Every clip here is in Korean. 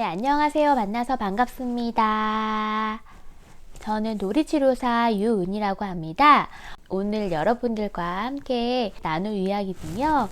안녕하세요. 만나서 반갑습니다. 저는 놀이치료사 유은이라고 합니다. 오늘 여러분들과 함께 나눌 이야기는요.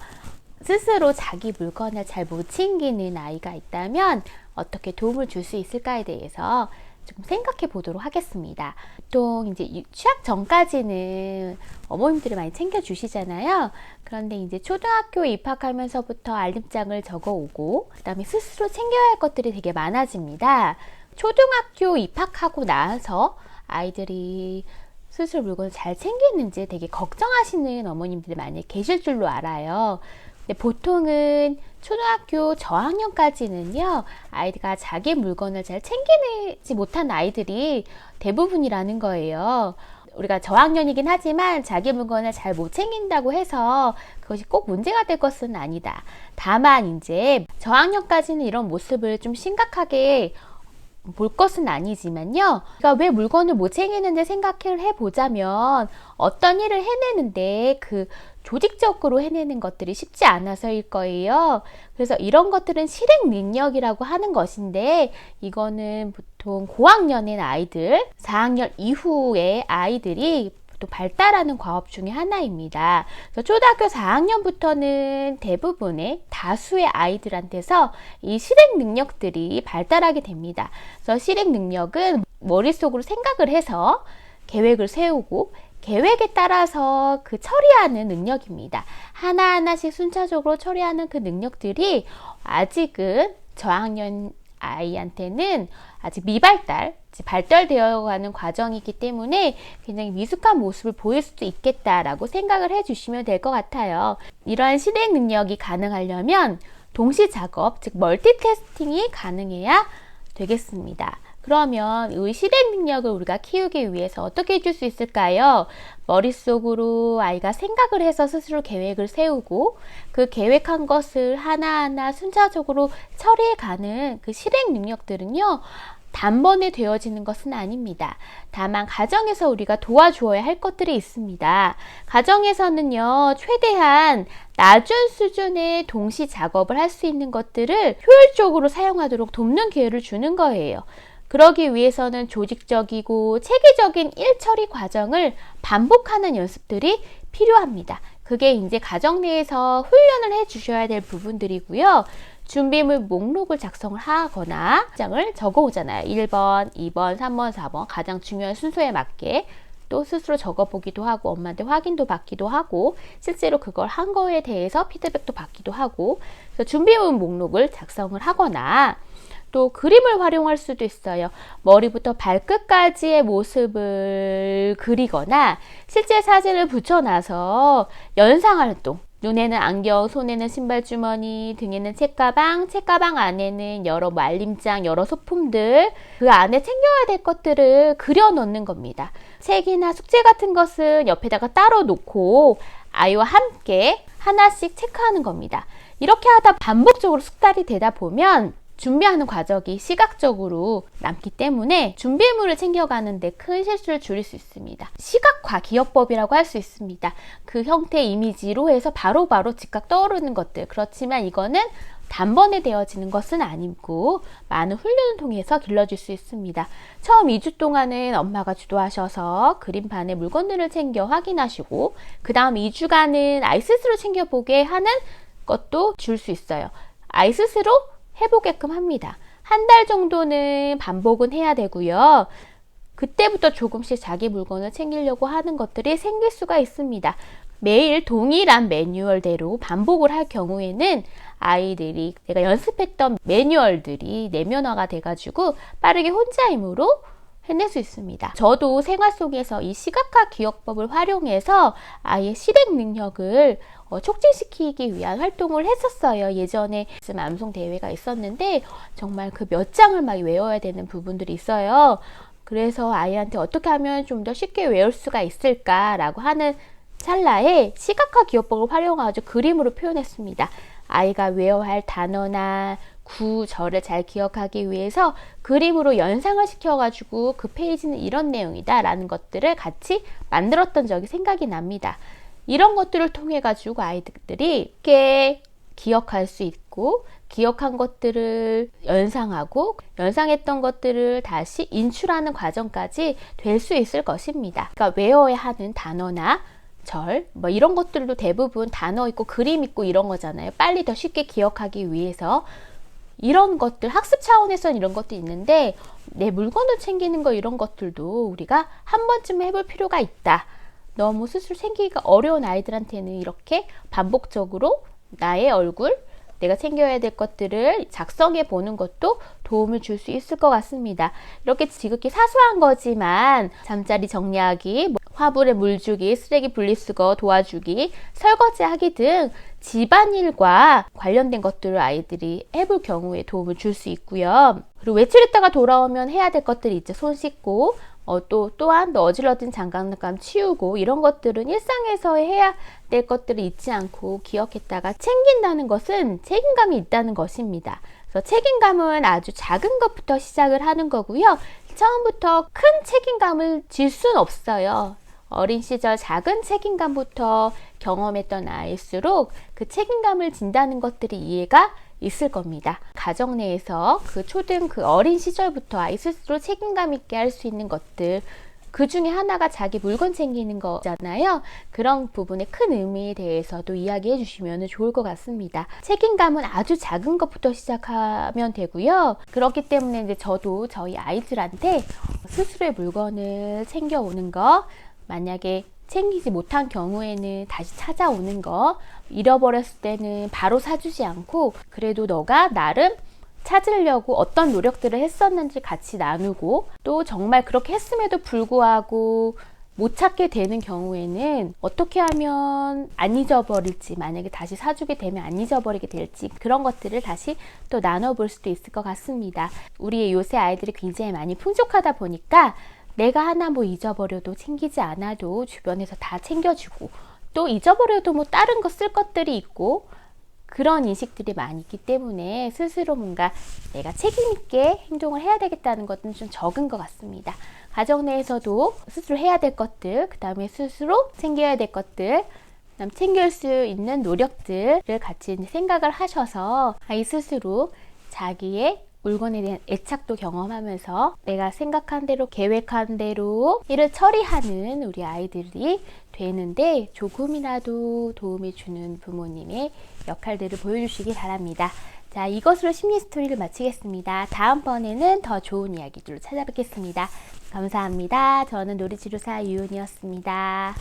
스스로 자기 물건을 잘 못 챙기는 아이가 있다면 어떻게 도움을 줄 수 있을까에 대해서 조금 생각해 보도록 하겠습니다. 보통 이제 취학 전까지는 어머님들이 많이 챙겨 주시잖아요. 그런데 이제 초등학교 입학하면서부터 알림장을 적어 오고, 그 다음에 스스로 챙겨야 할 것들이 되게 많아집니다. 초등학교 입학하고 나서 아이들이 스스로 물건을 잘 챙기는지 되게 걱정하시는 어머님들이 많이 계실 줄로 알아요. 근데 보통은 초등학교 저학년까지는요, 아이가 자기 물건을 잘 챙기지 못한 아이들이 대부분이라는 거예요. 우리가 저학년이긴 하지만 자기 물건을 잘 못 챙긴다고 해서 그것이 꼭 문제가 될 것은 아니다. 다만 이제 저학년까지는 이런 모습을 좀 심각하게 볼 것은 아니지만요. 그러니까 왜 물건을 못 챙기는지 생각을 해보자면 어떤 일을 해내는데 그 조직적으로 해내는 것들이 쉽지 않아서일 거예요. 그래서 이런 것들은 실행 능력이라고 하는 것인데, 이거는 보통 고학년인 아이들, 4학년 이후의 아이들이 또 발달하는 과업 중에 하나입니다. 그래서 초등학교 4학년부터는 대부분의 다수의 아이들한테서 이 실행 능력들이 발달하게 됩니다. 그래서 실행 능력은 머릿속으로 생각을 해서 계획을 세우고 계획에 따라서 그 처리하는 능력입니다. 하나하나씩 순차적으로 처리하는 그 능력들이 아직은 저학년 아이한테는 아직 미발달, 발달되어 가는 과정이기 때문에 굉장히 미숙한 모습을 보일 수도 있겠다라고 생각을 해주시면 될 것 같아요. 이러한 실행 능력이 가능하려면 동시 작업, 즉 멀티태스킹이 가능해야 되겠습니다. 그러면 이 실행 능력을 우리가 키우기 위해서 어떻게 해줄 수 있을까요? 머릿속으로 아이가 생각을 해서 스스로 계획을 세우고 그 계획한 것을 하나하나 순차적으로 처리해가는 그 실행 능력들은요, 단번에 되어지는 것은 아닙니다. 다만 가정에서 우리가 도와주어야 할 것들이 있습니다. 가정에서는요, 최대한 낮은 수준의 동시 작업을 할 수 있는 것들을 효율적으로 사용하도록 돕는 기회를 주는 거예요. 그러기 위해서는 조직적이고 체계적인 일 처리 과정을 반복하는 연습들이 필요합니다. 그게 이제 가정 내에서 훈련을 해 주셔야 될 부분들이고요. 준비물 목록을 작성을 하거나 장을 적어 오잖아요. 1번, 2번, 3번, 4번 가장 중요한 순서에 맞게 또 스스로 적어보기도 하고 엄마한테 확인도 받기도 하고 실제로 그걸 한 거에 대해서 피드백도 받기도 하고, 그래서 준비물 목록을 작성을 하거나 또 그림을 활용할 수도 있어요. 머리부터 발끝까지의 모습을 그리거나 실제 사진을 붙여놔서 연상활동, 눈에는 안경, 손에는 신발 주머니, 등에는 책가방, 책가방 안에는 여러 알림장, 여러 소품들, 그 안에 챙겨야 될 것들을 그려 넣는 겁니다. 책이나 숙제 같은 것은 옆에다가 따로 놓고 아이와 함께 하나씩 체크하는 겁니다. 이렇게 하다 반복적으로 숙달이 되다 보면 준비하는 과정이 시각적으로 남기 때문에 준비물을 챙겨가는데 큰 실수를 줄일 수 있습니다. 시각화 기억법이라고 할 수 있습니다. 그 형태의 이미지로 해서 바로바로 즉각 떠오르는 것들. 그렇지만 이거는 단번에 되어지는 것은 아니고 많은 훈련을 통해서 길러질 수 있습니다. 처음 2주 동안은 엄마가 주도하셔서 그림판에 물건들을 챙겨 확인하시고, 그 다음 2주간은 아이 스스로 챙겨보게 하는 것도 줄 수 있어요. 아이 스스로 해보게끔 합니다. 한 달 정도는 반복은 해야 되고요. 그때부터 조금씩 자기 물건을 챙기려고 하는 것들이 생길 수가 있습니다. 매일 동일한 매뉴얼대로 반복을 할 경우에는 아이들이 내가 연습했던 매뉴얼들이 내면화가 돼가지고 빠르게 혼자 힘으로 해낼 수 있습니다. 저도 생활 속에서 이 시각화 기억법을 활용해서 아이의 실행 능력을 촉진시키기 위한 활동을 했었어요. 예전에 암송 대회가 있었는데 정말 그 몇 장을 막 외워야 되는 부분들이 있어요. 그래서 아이한테 어떻게 하면 좀 더 쉽게 외울 수가 있을까라고 하는 찰나에 시각화 기억법을 활용하여 그림으로 표현했습니다. 아이가 외워야 할 단어나 구절을 잘 기억하기 위해서 그림으로 연상을 시켜가지고 그 페이지는 이런 내용이다 라는 것들을 같이 만들었던 적이 생각이 납니다. 이런 것들을 통해 가지고 아이들이 쉽게 기억할 수 있고 기억한 것들을 연상했던 것들을 다시 인출하는 과정까지 될 수 있을 것입니다. 그러니까 외워야 하는 단어나 절, 뭐 이런 것들도 대부분 단어 있고 그림 있고 이런 거잖아요. 빨리 더 쉽게 기억하기 위해서. 이런 것들, 학습 차원에서는 이런 것도 있는데 내 물건을 챙기는 거 이런 것들도 우리가 한 번쯤 해볼 필요가 있다. 너무 스스로 챙기기가 어려운 아이들한테는 이렇게 반복적으로 나의 얼굴, 내가 챙겨야 될 것들을 작성해 보는 것도 도움을 줄 수 있을 것 같습니다. 이렇게 지극히 사소한 거지만 잠자리 정리하기, 화분에 물 주기, 쓰레기 분리수거 도와주기, 설거지하기 등 집안일과 관련된 것들을 아이들이 해볼 경우에 도움을 줄 수 있고요. 그리고 외출했다가 돌아오면 해야 될 것들이 있죠. 손 씻고 또한 어질러진 장난감 치우고 이런 것들은 일상에서 해야 될 것들을 잊지 않고 기억했다가 챙긴다는 것은 책임감이 있다는 것입니다. 그래서 책임감은 아주 작은 것부터 시작을 하는 거고요. 처음부터 큰 책임감을 질 수는 없어요. 어린 시절 작은 책임감부터 경험했던 아이일수록 그 책임감을 진다는 것들이 이해가 있을 겁니다. 가정 내에서 그 어린 시절부터 아이 스스로 책임감 있게 할 수 있는 것들, 그 중에 하나가 자기 물건 챙기는 거잖아요. 그런 부분의 큰 의미에 대해서도 이야기해 주시면 좋을 것 같습니다. 책임감은 아주 작은 것부터 시작하면 되고요. 그렇기 때문에 이제 저도 저희 아이들한테 스스로의 물건을 챙겨오는 거, 만약에 챙기지 못한 경우에는 다시 찾아오는 거, 잃어버렸을 때는 바로 사주지 않고 그래도 너가 나름 찾으려고 어떤 노력들을 했었는지 같이 나누고, 또 정말 그렇게 했음에도 불구하고 못 찾게 되는 경우에는 어떻게 하면 안 잊어버릴지, 만약에 다시 사주게 되면 안 잊어버리게 될지, 그런 것들을 다시 또 나눠볼 수도 있을 것 같습니다. 우리의 요새 아이들이 굉장히 많이 풍족하다 보니까 내가 하나 잊어버려도 챙기지 않아도 주변에서 다 챙겨주고, 또 잊어버려도 다른 거 쓸 것들이 있고, 그런 인식들이 많이 있기 때문에 스스로 뭔가 내가 책임있게 행동을 해야 되겠다는 것은 좀 적은 것 같습니다. 가정 내에서도 스스로 해야 될 것들, 그 다음에 스스로 챙겨야 될 것들, 그다음 챙길 수 있는 노력들을 같이 생각을 하셔서 아이 스스로 자기의 물건에 대한 애착도 경험하면서 내가 생각한 대로 계획한 대로 일을 처리하는 우리 아이들이 되는데 조금이라도 도움이 주는 부모님의 역할들을 보여주시기 바랍니다. 자, 이것으로 심리 스토리를 마치겠습니다. 다음번에는 더 좋은 이야기들로 찾아뵙겠습니다. 감사합니다. 저는 놀이치료사 유은이었습니다.